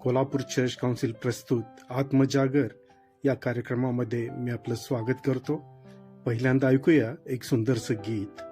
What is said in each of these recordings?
Kolhapur church council प्रस्तुत आत्मजागर या कार्यक्रमामध्ये मी आपलं स्वागत करतो. पहिल्यांदा ऐकूया एक सुंदरसं गीत.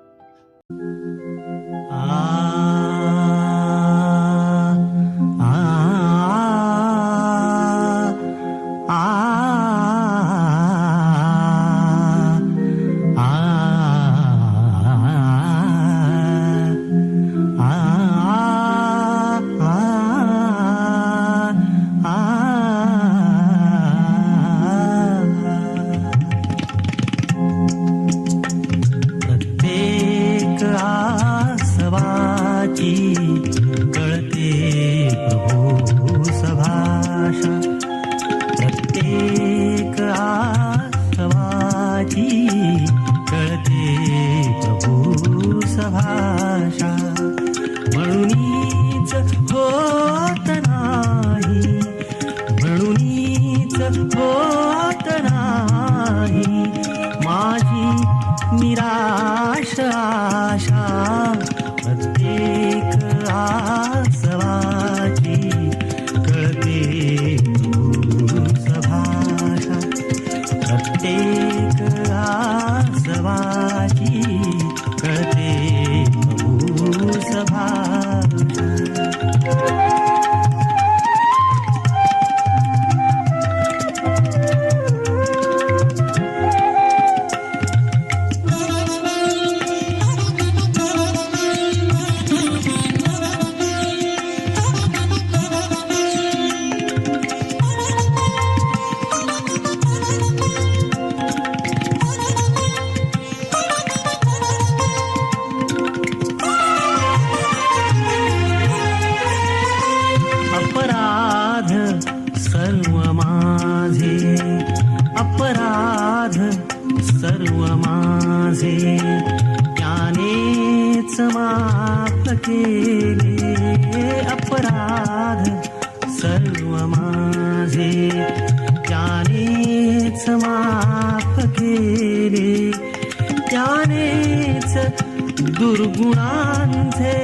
दुर्गुणांचे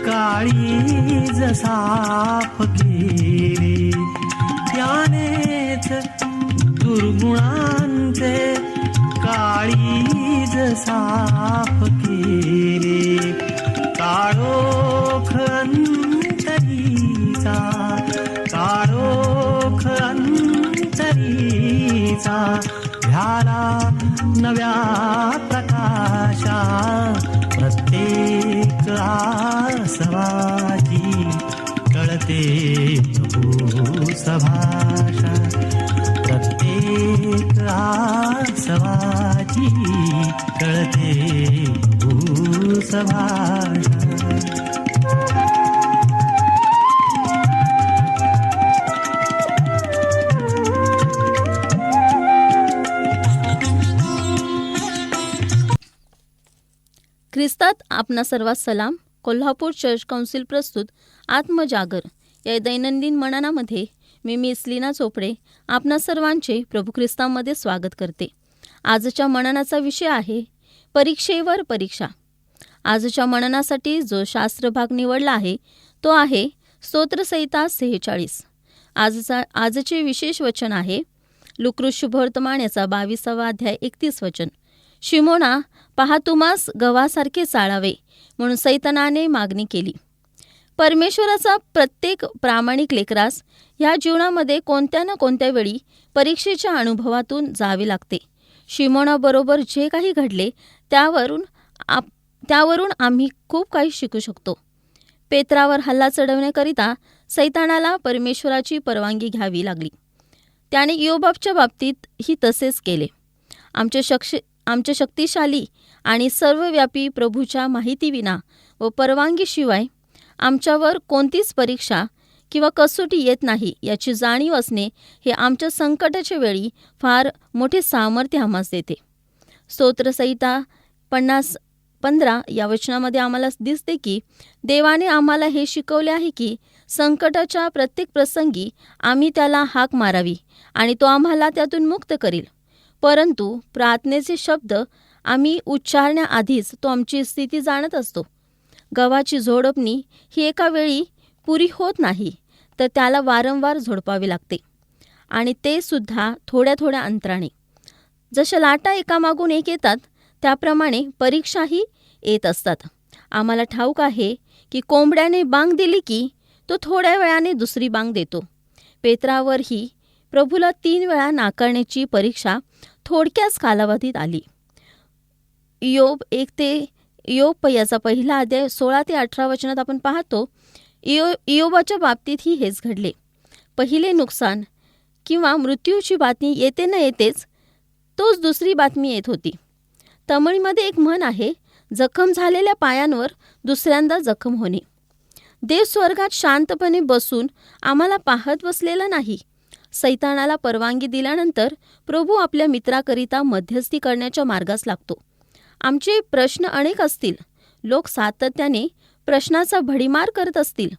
काळीज साफ केले, त्यानेच दुर्गुणांचे काळीज साफ केले. काळोख अंतरीचा, काळोख अंतरीचा झाला नव्या प्रकाशा. प्रत्येक आसवाची कळते प्रभूस भाषा, प्रत्येक आसवाची कळते प्रभूस भाषा. ख्रिस्तात आपणा सर्वांस सलाम. कोल्हापूर चर्च काउन्सिल प्रस्तुत आत्मजागर या दैनंदिन मननामध्ये मी मिस लीना चोपडे आपणा सर्वांचे प्रभू ख्रिस्तामध्ये स्वागत करते. आजच्या मननाचा विषय आहे परीक्षेवर परीक्षा. आजच्या मननासाठी जो शास्त्र भाग निवडला आहे तो आहे स्तोत्रसंहिता 46. आजचे विशेष वचन आहे लुक्रू शुभवर्तमान याचा 22 अध्याय 31 वचन. शिमोना, पहा तुम्हास गव्हासारखे चाळावे म्हणून सैतानाने मागणी केली. परमेश्वराचा प्रत्येक प्रामाणिक लेकरास ह्या जीवनामध्ये कोणत्या ना कोणत्या वेळी परीक्षेच्या अनुभवातून जावे लागते. शिमोनाबरोबर जे काही घडले त्यावरून आम्ही खूप काही शिकू शकतो. पेत्रावर हल्ला चढवण्याकरिता सैतानाला परमेश्वराची परवानगी घ्यावी लागली. त्याने योबाबच्या बाबतीत ही तसेच केले. आमच्या शक्तिशाली आणि सर्वव्यापी प्रभूच्या माहितीविना व परवानगीशिवाय आमच्यावर कोणतीच परीक्षा किंवा कसोटी येत नाही याची जाणीव असणे हे आमच्या संकटाच्या वेळी फार मोठे सामर्थ्य आम्हास देते. स्तोत्रसंहिता 15 या वचनामध्ये आम्हाला दिसते की देवाने आम्हाला हे शिकवले आहे की संकटाच्या प्रत्येक प्रसंगी आम्ही त्याला हाक मारावी आणि तो आम्हाला त्यातून मुक्त करील. परंतु प्रार्थनेचे शब्द आम्ही उच्चारण्याआधीच तो आमची स्थिती जाणत असतो. गव्हाची झोडपणी ही एका वेळी पुरी होत नाही, तर त्याला वारंवार झोडपावे लागते आणि ते सुद्धा थोड्या थोड्या अंतराने. जशा लाटा एकामागून एक येतात त्याप्रमाणे परीक्षाही येत असतात. आम्हाला ठाऊक आहे की कोंबड्याने बांग दिली की तो थोड्या वेळाने दुसरी बांग देतो. पेत्रावरही प्रभूला 3 वेळा नाकारण्याची परीक्षा थोडक्याच कालावधीत आली. इयोब याचा पहिला अध्याय 16 ते 18 वचनात आपण पाहतो. इयोबाच्या बाबतीतही हेच घडले. पहिले नुकसान किंवा मृत्यूची बातमी येते न येतेच तोच दुसरी बातमी येत होती. तमिळमध्ये एक म्हण आहे, जखम झालेल्या पायांवर दुसऱ्यांदा जखम होणे. देव स्वर्गात शांतपणे बसून आम्हाला पाहत बसलेला नाही. सैतानाला परवानगी दिल्यानंतर प्रभू आपल्या मित्राकरिता मध्यस्थी करण्याच्या मार्गास लागतो. आमचे प्रश्न अनेक असतील, लोक सातत्याने प्रश्नाचा भडीमार करत असतील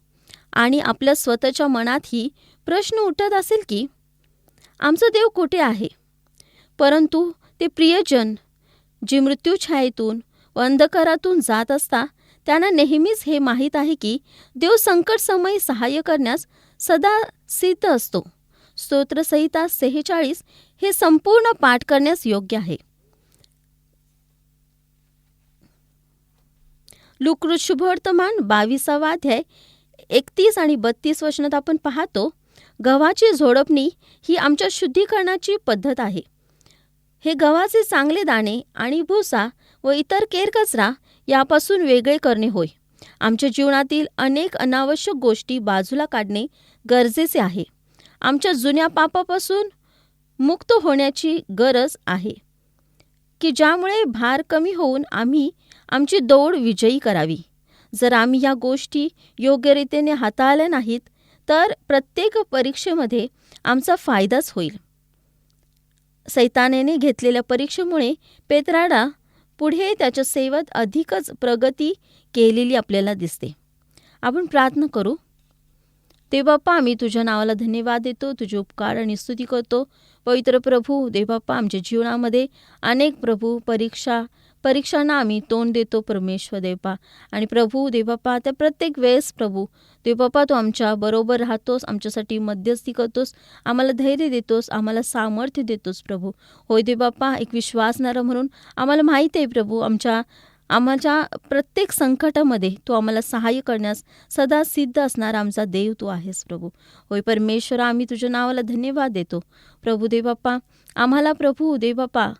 आणि आपल्या स्वतःच्या मनातही प्रश्न उठत असेल की आमचा देव कुठे आहे. परंतु ते प्रियजन जे मृत्यूछायेतून व अंधकारातून जात असता त्यांना नेहमीच हे माहीत आहे की देव संकटसमयी सहाय्य करण्यास सदा सिद्ध असतो. स्तोत्रसंहिता 46 हे संपूर्ण पाठ करण्यास योग्य आहे. लूका शुभवर्तमान 22 अध्याय 31 आणि 32 वचनात आपण पाहतो, गव्हाची झोडपणी ही आमच्या शुद्धीकरणाची पद्धत आहे. हे गव्हाचे चांगले दाणे आणि भुसा व इतर केरकचरा यापासून वेगळे करणे होय. आमच्या जीवनातील अनेक अनावश्यक गोष्टी बाजूला काढणे गरजेचे आहे. आमच्या जुन्या पापापासून मुक्त होण्याची गरज आहे की ज्यामुळे भार कमी होऊन आम्ही आमची दौड विजयी करावी. जर आम्ही या गोष्टी योग्यरीतीने हाताळल्या नाहीत तर प्रत्येक परीक्षेमध्ये आमचा फायदाच होईल. सैतानाने घेतलेल्या परीक्षेमुळे पेत्राला पुढे त्याच्या सेवेत अधिकच प्रगती केलेली आपल्याला दिसते. आपण प्रार्थना करू. देवबाप्पा, आम्ही तुझ्या नावाला धन्यवाद देतो, तुझे उपकार आणि स्तुती करतो. पवित्र प्रभू देवबाप्पा, आमच्या जीवनामध्ये अनेक प्रभू परीक्षांना आम्ही तोंड देतो परमेश्वर देवबा. आणि प्रभू देवबाप्पा, त्या प्रत्येक वेळेस प्रभू देवबाप्पा तू आमच्या बरोबर राहतोस, आमच्यासाठी मध्यस्थी करतोस, आम्हाला धैर्य देतोस, आम्हाला सामर्थ्य देतोस प्रभू. होय देवबाप्पा, एक विश्वासणारा म्हणून आम्हाला माहीत आहे प्रभू आमच्या प्रत्येक संकटामध्ये तू आम्हाला सहाय्य करण्यास सदा सिद्ध असणारा आमचा देव तू आहेस प्रभू. होय परमेश्वरा, आम्ही तुझ्या नावाला धन्यवाद देतो प्रभू देवबाप्पा. आम्हाला प्रभू देवबाप्पा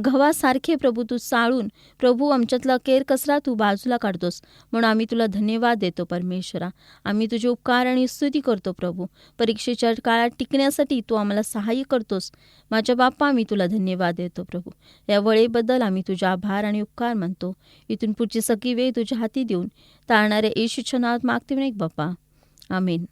गव्हासारखे प्रभू तू चाळून प्रभू आमच्यातला केरकचरा तू बाजूला काढतोस, म्हणून आम्ही तुला धन्यवाद देतो परमेश्वरा. आम्ही तुझे उपकार आणि स्तुती करतो प्रभू. परीक्षेच्या काळात टिकण्यासाठी तू आम्हाला सहाय्य करतोस माझ्या बाप्पा. आम्ही तुला धन्यवाद देतो प्रभू. या वेळेबद्दल आम्ही तुझा आभार आणि उपकार मानतो. इथून पुढची सगळी वेळ तुझ्या हाती देऊन तारणाऱ्या येशूच्या नावात मागते बाप्पा. आमेन.